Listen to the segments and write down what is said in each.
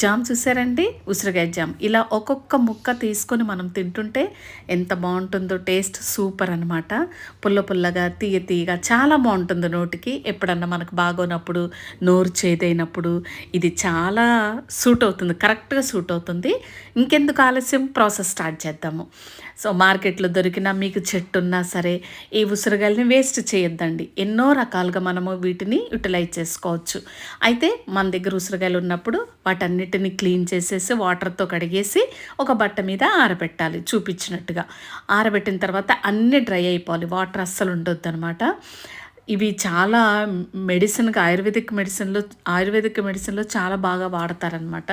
Jam చూసారండి, ఉసిరికాయ jam. ఇలా ఒక్కొక్క ముక్క తీసుకొని మనం తింటుంటే ఎంత బాగుంటుందో. టేస్ట్ సూపర్ అనమాట. పుల్ల పుల్లగా తీయ తీయగా చాలా బాగుంటుంది నోటికి. ఎప్పుడన్నా మనకు బాగోనప్పుడు, నోరు చేదైనప్పుడు ఇది చాలా సూట్ అవుతుంది, కరెక్ట్గా సూట్ అవుతుంది. ఇంకెందుకు ఆలస్యం, ప్రాసెస్ స్టార్ట్ చేద్దాము. సో మార్కెట్లో దొరికిన మీకు చెట్టు ఉన్నా సరే ఈ ఉసిరికాయలని వేస్ట్ చేయొద్దండి. ఎన్నో రకాలుగా మనము వీటిని యూటిలైజ్ చేసుకోవచ్చు. అయితే మన దగ్గర ఉసిరికాయలు ఉన్నప్పుడు వాటన్నిటిని క్లీన్ చేసేసి వాటర్తో కడిగేసి ఒక బట్ట మీద ఆరబెట్టాలి చూపించినట్టుగా. ఆరబెట్టిన తర్వాత అన్నీ డ్రై అయిపోవాలి, వాటర్ అస్సలు ఉండొద్దు అనమాట. ఇవి చాలా ఆయుర్వేదిక్ మెడిసిన్లో చాలా బాగా వాడతారనమాట.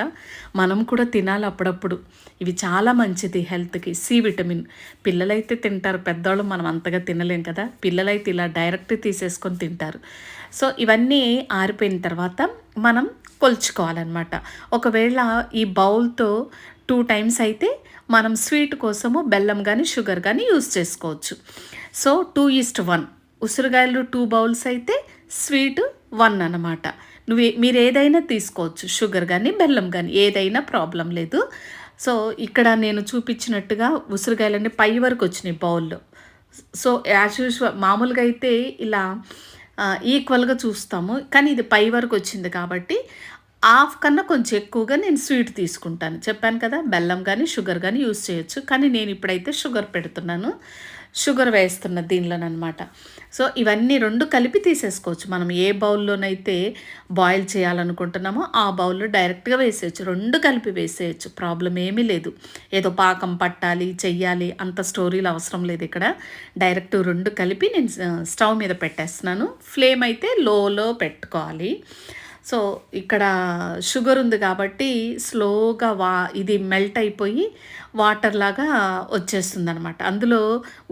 మనం కూడా తినాలి అప్పుడప్పుడు. ఇవి చాలా మంచిది హెల్త్కి. C vitamin. పిల్లలైతే తింటారు, పెద్దవాళ్ళు మనం అంతగా తినలేం కదా. పిల్లలైతే ఇలా డైరెక్ట్ తీసేసుకొని తింటారు. సో ఇవన్నీ ఆరిపోయిన తర్వాత మనం కొలుచుకోవాలన్నమాట. ఒకవేళ ఈ బౌల్తో 2 టైమ్స్ అయితే మనం స్వీట్ కోసము బెల్లం కానీ షుగర్ కానీ యూస్ చేసుకోవచ్చు. సో 2:1 ఉసిరికాయలు 2 బౌల్స్ అయితే స్వీట్ 1 అన్నమాట. మీరు ఏదైనా తీసుకోవచ్చు, షుగర్ కానీ బెల్లం కానీ ఏదైనా ప్రాబ్లం లేదు. సో ఇక్కడ నేను చూపించినట్టుగా ఉసిరికాయలన్నీ పై వరకు వచ్చినాయి బౌల్లో. సో యాజ్ యూజువల్ మామూలుగా అయితే ఇలా ఈక్వల్గా చూస్తాము, కానీ ఇది పై వరకు వచ్చింది కాబట్టి హాఫ్ కన్నా కొంచెం ఎక్కువగా నేను స్వీట్ తీసుకుంటాను. చెప్పాను కదా, బెల్లం కానీ షుగర్ కానీ యూస్ చేయొచ్చు, కానీ నేను ఇప్పుడైతే షుగర్ పెడుతున్నాను, షుగర్ వేస్తున్న దీనిలోనమాట. సో ఇవన్నీ 2 కలిపి తీసేసుకోవచ్చు. మనం ఏ బౌల్లోనైతే బాయిల్ చేయాలనుకుంటున్నామో ఆ బౌల్లో డైరెక్ట్గా వేసేయచ్చు, 2 కలిపి వేసేయచ్చు, ప్రాబ్లం ఏమీ లేదు. ఏదో పాకం పట్టాలి చెయ్యాలి అంత స్టోరీలు అవసరం లేదు. ఇక్కడ డైరెక్ట్ 2 కలిపి నేను స్టవ్ మీద పెట్టేస్తున్నాను. ఫ్లేమ్ అయితే లోలో పెట్టుకోవాలి. సో ఇక్కడ షుగర్ ఉంది కాబట్టి స్లోగా ఇది మెల్ట్ అయిపోయి వాటర్ లాగా వచ్చేస్తుంది అనమాట. అందులో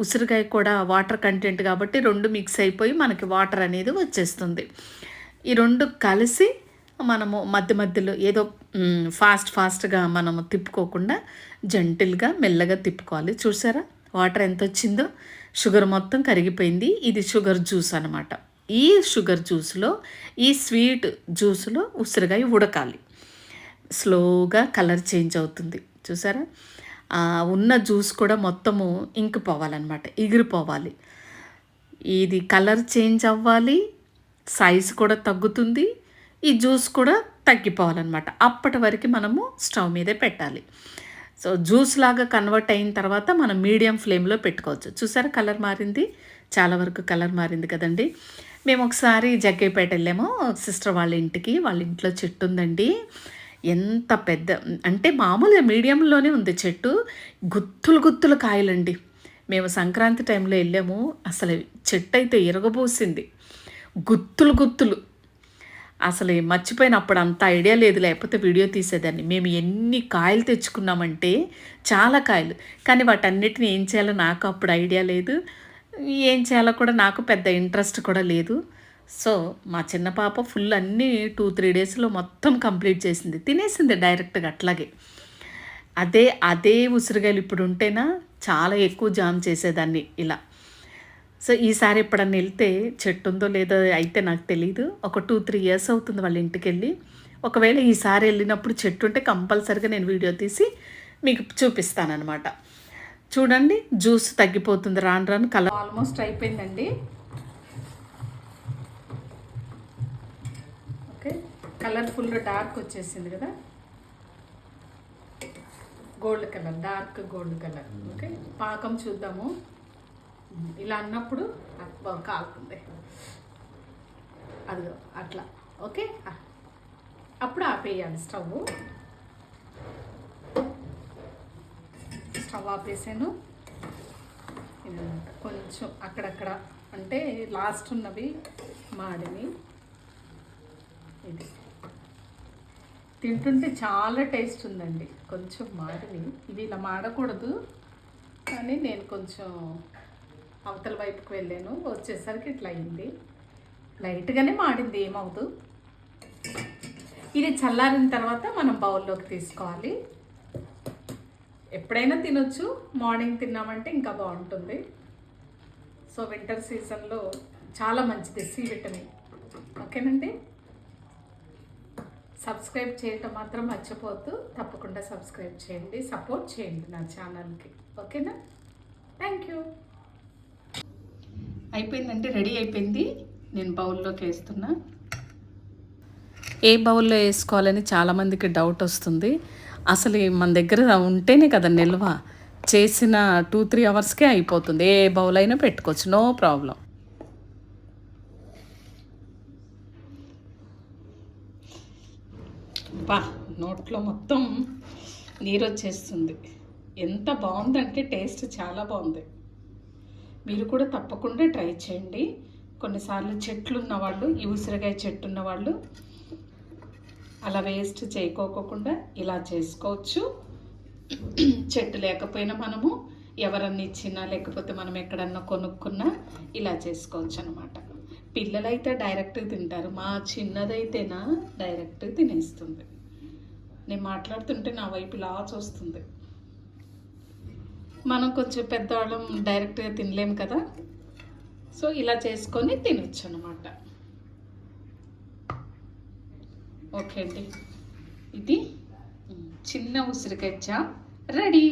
ఉసిరికాయ కూడా వాటర్ కంటెంట్ కాబట్టి 2 మిక్స్ అయిపోయి మనకి వాటర్ అనేది వచ్చేస్తుంది. ఈ 2 కలిసి మనము మధ్య మధ్యలో ఏదో ఫాస్ట్గా మనము తిప్పుకోకుండా జెంటిల్గా మెల్లగా తిప్పుకోవాలి. చూసారా వాటర్ ఎంత వచ్చిందో, షుగర్ మొత్తం కరిగిపోయింది. ఇది షుగర్ జ్యూస్ అనమాట. ఈ షుగర్ జ్యూస్లో, ఈ స్వీట్ జ్యూస్లో ఉసిరికాయ ఉడకాలి. స్లోగా కలర్ చేంజ్ అవుతుంది. చూసారా, ఉన్న జ్యూస్ కూడా మొత్తము ఇంకిపోవాలన్నమాట, ఎగిరిపోవాలి. ఇది కలర్ చేంజ్ అవ్వాలి, సైజు కూడా తగ్గుతుంది, ఈ జ్యూస్ కూడా తగ్గిపోవాలన్నమాట. అప్పటి వరకు మనము స్టవ్ మీదే పెట్టాలి. సో జ్యూస్ లాగా కన్వర్ట్ అయిన తర్వాత మనం మీడియం ఫ్లేమ్లో పెట్టుకోవచ్చు. చూసారా కలర్ మారింది, చాలా వరకు కలర్ మారింది కదండి. మేము ఒకసారి జగ్గైపేట వెళ్ళాము సిస్టర్ వాళ్ళ ఇంటికి. వాళ్ళ ఇంట్లో చెట్టు ఉందండి, ఎంత పెద్ద అంటే మామూలుగా మీడియంలోనే ఉంది చెట్టు, గుత్తులు కాయలండి. మేము సంక్రాంతి టైంలో వెళ్ళాము, అసలు చెట్టు అయితే ఇరగబోసింది, గుత్తులు. అసలు మర్చిపోయినప్పుడు అంత ఐడియా లేదు, లేకపోతే వీడియో తీసేదాన్ని. మేము ఎన్ని కాయలు తెచ్చుకున్నామంటే చాలా కాయలు, కానీ వాటన్నిటిని ఏం చేయాలో నాకు అప్పుడు ఐడియా లేదు, ఏం చేయాలో కూడా నాకు పెద్ద ఇంట్రెస్ట్ కూడా లేదు. సో మా చిన్న పాప ఫుల్ అన్నీ 2-3 డేస్లో మొత్తం కంప్లీట్ చేసింది, తినేసింది డైరెక్ట్గా అట్లాగే. అదే ఉసిరికాయలు ఇప్పుడు ఉంటేనా చాలా ఎక్కువ జామ్ చేసేదాన్ని ఇలా. సో ఈసారి ఎప్పుడన్నా వెళ్తే చెట్టు ఉందో లేదో అయితే నాకు తెలీదు, ఒక 2-3 ఇయర్స్ అవుతుంది వాళ్ళ ఇంటికి వెళ్ళి. ఒకవేళ ఈసారి వెళ్ళినప్పుడు చెట్టు ఉంటే కంపల్సరిగా నేను వీడియో తీసి మీకు చూపిస్తానన్నమాట. చూడండి జ్యూస్ తగ్గిపోతుంది రాను కలర్ ఆల్మోస్ట్ అయిపోయిందండి. ఓకే, కలర్ ఫుల్ డార్క్ వచ్చేసింది కదా, gold colour, dark gold colour. Okay, పాకం చూద్దాము. ఇలా అన్నప్పుడు కాలుతుంది, అదిగో అట్లా. ఓకే, అప్పుడు ఆపేయాలి స్టవ్ ఆపేసాను. ఇదన్నమాట, కొంచెం అక్కడక్కడ అంటే లాస్ట్ ఉన్నవి మాడిని. ఇది తింటుంటే చాలా టేస్ట్ ఉందండి, కొంచెం మాడిని. ఇవి ఇలా మాడకూడదు, కానీ నేను కొంచెం అవతల వైపుకి వెళ్ళాను, వచ్చేసరికి ఇట్లా అయింది. లైట్గానే మాడింది, ఏమవుదు. ఇది చల్లారిన తర్వాత మనం బౌల్లోకి తీసుకోవాలి. ఎప్పుడైనా తినొచ్చు, మార్నింగ్ తిన్నామంటే ఇంకా బాగుంటుంది. సో వింటర్ సీజన్లో చాలా మంచిది సి విటమిన్. ఓకేనండి, సబ్స్క్రైబ్ చేయటం మాత్రం మర్చిపోవద్దు. తప్పకుండా సబ్స్క్రైబ్ చేయండి, సపోర్ట్ చేయండి నా ఛానల్కి. ఓకేనా? Thank you. అయిపోయిందంటే రెడీ అయిపోయింది. నేను బౌల్లోకి వేస్తున్నా. ఏ బౌల్లో వేసుకోవాలని చాలామందికి డౌట్ వస్తుంది. అసలు మన దగ్గర ఉంటేనే కదా నిల్వ. చేసిన 2-3 అవర్స్కే అయిపోతుంది. ఏ బౌల్ అయినా పెట్టుకోవచ్చు, నో ప్రాబ్లం. బా, నోట్లో మొత్తం నీరు వచ్చేస్తుంది. ఎంత బాగుందంటే టేస్ట్ చాలా బాగుంది. మీరు కూడా తప్పకుండా ట్రై చేయండి. కొన్నిసార్లు చెట్లు ఉన్నవాళ్ళు, ఈ ఉసిరికాయ చెట్టు ఉన్నవాళ్ళు అలా వేస్ట్ చేయకోకుండా ఇలా చేసుకోవచ్చు. చెట్టు లేకపోయినా మనము ఎవరన్నా ఇచ్చినా లేకపోతే మనం ఎక్కడన్నా కొనుక్కున్నా ఇలా చేసుకోవచ్చు అనమాట. పిల్లలైతే డైరెక్ట్గా తింటారు. మా చిన్నదైతేనా డైరెక్ట్గా తినేస్తుంది. నేను మాట్లాడుతుంటే నా వైపు ఇలా చూస్తుంది. మనం కొంచెం పెద్దవాళ్ళం డైరెక్ట్గా తినలేము కదా, సో ఇలా చేసుకొని తినొచ్చు అనమాట. ఓకే అండి, ఇది చిన్న ఉసిరికాయ చాప్ రెడీ.